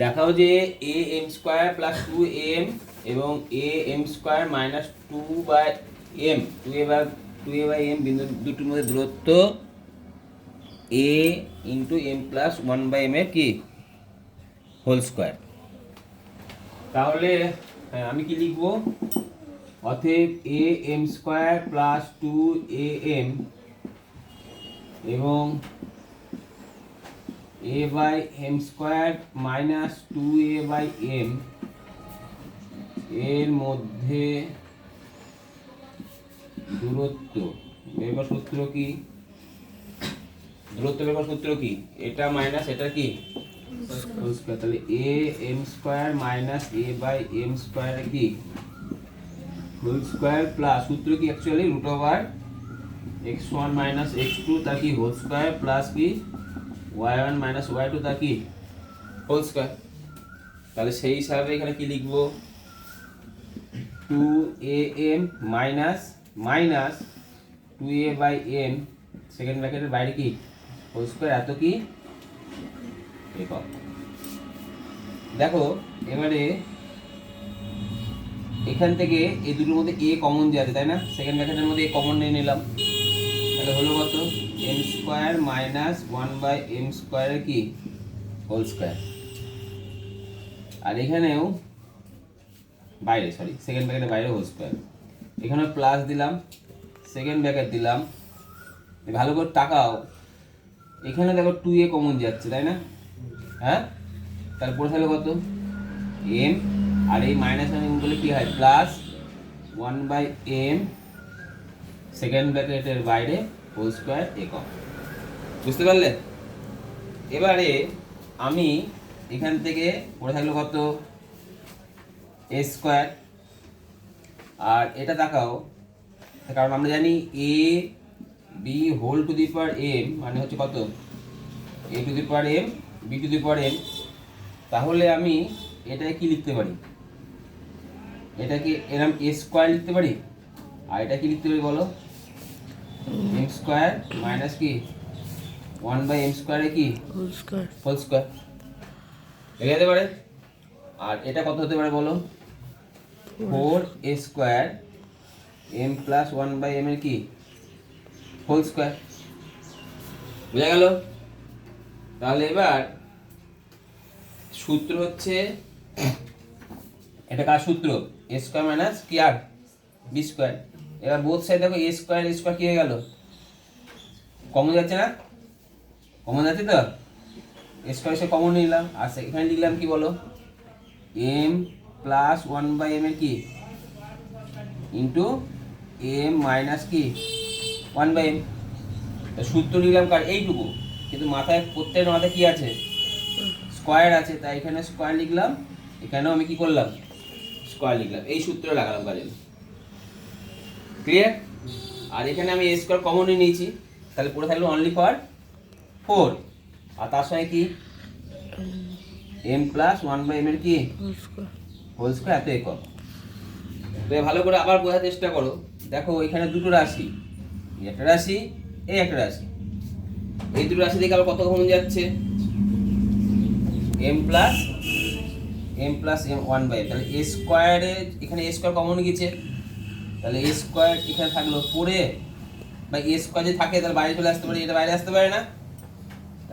দেখাও যে A M square plus two M এবং A M square minus two by M two A by M বিন্দু দুটির মধ্যে দূরত্ব A into M plus one by M এর কি হোল স্কোয়ার। তাহলে আমি কি লিখবো, অতএব A M square plus two A M এবং A by M square minus two A by M এর মধ্যে দূরত্ব বের সূত্র কি, দূরত্ব বের সূত্র কি, এটা মাইনাস এটা কি হোল স্কয়ার, তাহলে a m square minus a by m square কি হোল স্কয়ার প্লাস সূত্র কি actually root over x1 minus x2 তা কি হোল স্কয়ার প্লাস কি y1 মাইনাস y2 তা কি হোল স্কয়ার। তাহলে সেই হিসাবে এখানে কি লিখবো, 2am minus minus 2a by m second ব্র্যাকেটের বাইরে কি হোল স্কয়ার এত কি একক। দেখো এবারে এখান থেকে এই দুটোর মধ্যে a কমন যে আছে তাই না, সেকেন্ড ব্র্যাকেটের মধ্যে a কমন নিয়ে নিলাম, তাহলে হলো কত m square minus 1 by m স্কয়ারের কি হোল স্কয়ার। আর এখানেও বাইরে সেকেন্ড ব্র্যাকেটের বাইরে হোল স্কয়ার, এখানে প্লাস দিলাম সেকেন্ড ব্র্যাকেট দিলাম, ভালো করে তাকাও এখানে দেখো 2a কমন যাচ্ছে তাই না, হ্যাঁ তারপরে তাহলে কত m আর এই মাইনাস m বলে কি হয় প্লাস 1 বাই m সেকেন্ড ব্র্যাকেটের বাইরে হোল স্কয়ার একক। বুঝতে পারলে? এবারে আমি এখান থেকে পড়ে থাকলো কত a স্কয়ার, আর এটা তাকাও কারণ আমরা জানি a b whole to the power m মানে হচ্ছে কত a to the power m b to the power m। তাহলে আমি এটাকে কি লিখতে পারি, এটাকে এরকম a স্কয়ার লিখতে পারি, আর এটা কি লিখতে পারি বলো m স্কয়ার মাইনাস কি 1 বাই m স্কয়ারে কি হোল স্কয়ার লিখে দিতে পারে। আর এটা কত হতে পারে বলো 4a square m plus 1 by m এর কি হোল স্কয়ার। বুঝা গেল? তাহলে এবার সূত্র হচ্ছে এটা কার সূত্র a স্কয়ার মাইনাস কি আর b স্কয়ার। এবার বোথ সাইড দেখো a স্কয়ার কি হয়ে গেল কমন যাচ্ছে না, কমন যাচ্ছে তো a স্কয়ার সে কমন নিলাম, আর এখানে লিখলাম কি বলো m প্লাস 1 বাই m এর কি ইন্টু m মাইনাস কি 1 বাই m। সূত্র নিলাম কার এইটুকু, কিন্তু মাথায় প্রত্যেকের মাথায় কি আছে স্কয়ার আছে, তাই এখানে স্কয়ার লিখলাম, এখানেও আমি কি করলাম স্কয়ার লিখলাম, এই সূত্র লাগালাম কাজে। ক্লিয়ার? আর এখানে আমি a স্কয়ার কমনই নিয়েছি, তাহলে পড়ে থাকলো অনলি ফর 4, আর তার সঙ্গে কি m প্লাস 1 বাই m এর কি হোল স্কয়ার এত একক। তো ভালো করে আবার বোঝার চেষ্টা করো, দেখো এখানে দুটো রাশি, একটা রাশি এই একটা রাশি, এই দুটো রাশি দেখে আবার কত কমন যাচ্ছে m প্লাস m 1 বাই, তাহলে a স্কয়ারে এখানে a স্কয়ার কমন গেছে, তাহলে a স্কয়ার এখানে থাকলো 4a বা a স্কয়ার যদি থাকে তাহলে বাইরে চলে আসতে পারে, এটা বাইরে আসতে পারে না,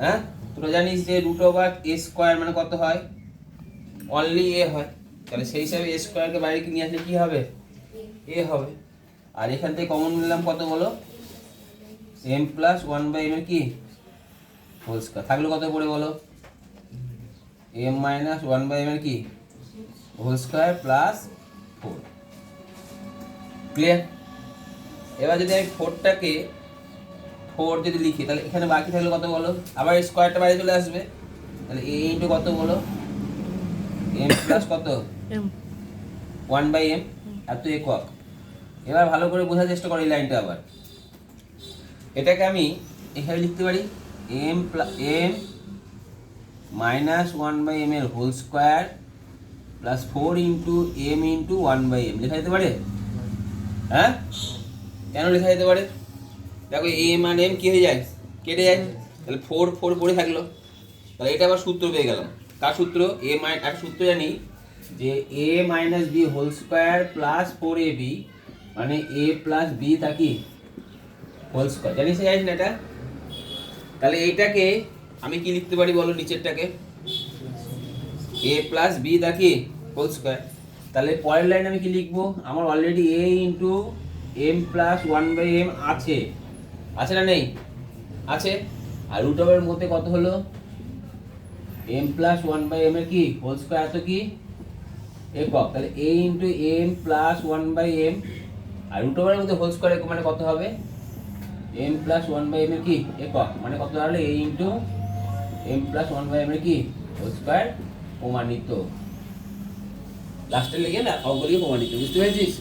হ্যাঁ তোরা জানিস যে রুট ওভার a স্কয়ার মানে কত হয় অনলি a হয়, তাহলে সেই হিসাবে a স্কয়ারকে বাইরে কি নিয়ে আসলে কি হবে a হবে। আর এখান থেকে কমন নিলাম কত বলো m প্লাস 1 বাই m এর কি হোল স্কয়ার, থাকলো কত পড়ে বলো m মাইনাস 1 বাই m এর কি হোল স্কয়ার প্লাস 4। ক্লিয়ার? এবার যদি আমি 4টাকে 4 যদি লিখি তাহলে এখানে বাকি থাকলো কত বলো, আবার স্কয়ারটা বাইরে চলে আসবে, তাহলে a ইনটু কত বলো m প্লাস কত 1 বাই m এত একক। এবার ভালো করে বোঝার চেষ্টা করো এই লাইনটা, আবার এটাকে আমি এখানে লিখতে পারি m মাইনাস 1 বাই m এর whole square plus 4 into m into 1 by m লেখা যেতে পারে। হ্যাঁ কেন লেখা যেতে পারে, দেখো m আর m কি হয়ে যায় কেটে যায়, তাহলে 4 পড়ে থাকলো, তাহলে এটা আবার সূত্র পেয়ে গেলাম। কার সূত্র এ একটা সূত্র জানি যে A minus B whole square plus 4ab মানে এ প্লাস বি তা কি হোল স্কোয়ার, জানিস না এটা? তাহলে এইটাকে আমি কি লিখতে পারি বলো, নিচেরটাকে এ প্লাস বি দা কি হোল স্কোয়ার। তাহলে পরের লাইন আমি কি লিখবো, আমার অলরেডি এ ইন্টু এম প্লাস 1/m আছে, আছে না নেই? আছে। আর রুট ওভারের মধ্যে কত হলো, এম প্লাস 1/m এর কি হোল স্কোয়ার তো কি একক, তাহলে এ ইন্টু এম প্লাস 1/m আর রুট ওভারের মধ্যে হোল স্কোয়ার মানে কত হবে, এম প্লাস 1/m এর কি একক মানে কত দাঁড়ালো, এ ইন্টু এম প্লাস 1/m এর কি হোল স্কোয়ার প্রমাণিত। লাস্টে লেগে না অঙ্ক দিয়ে প্রমাণিত, বুঝতে পেরেছিস?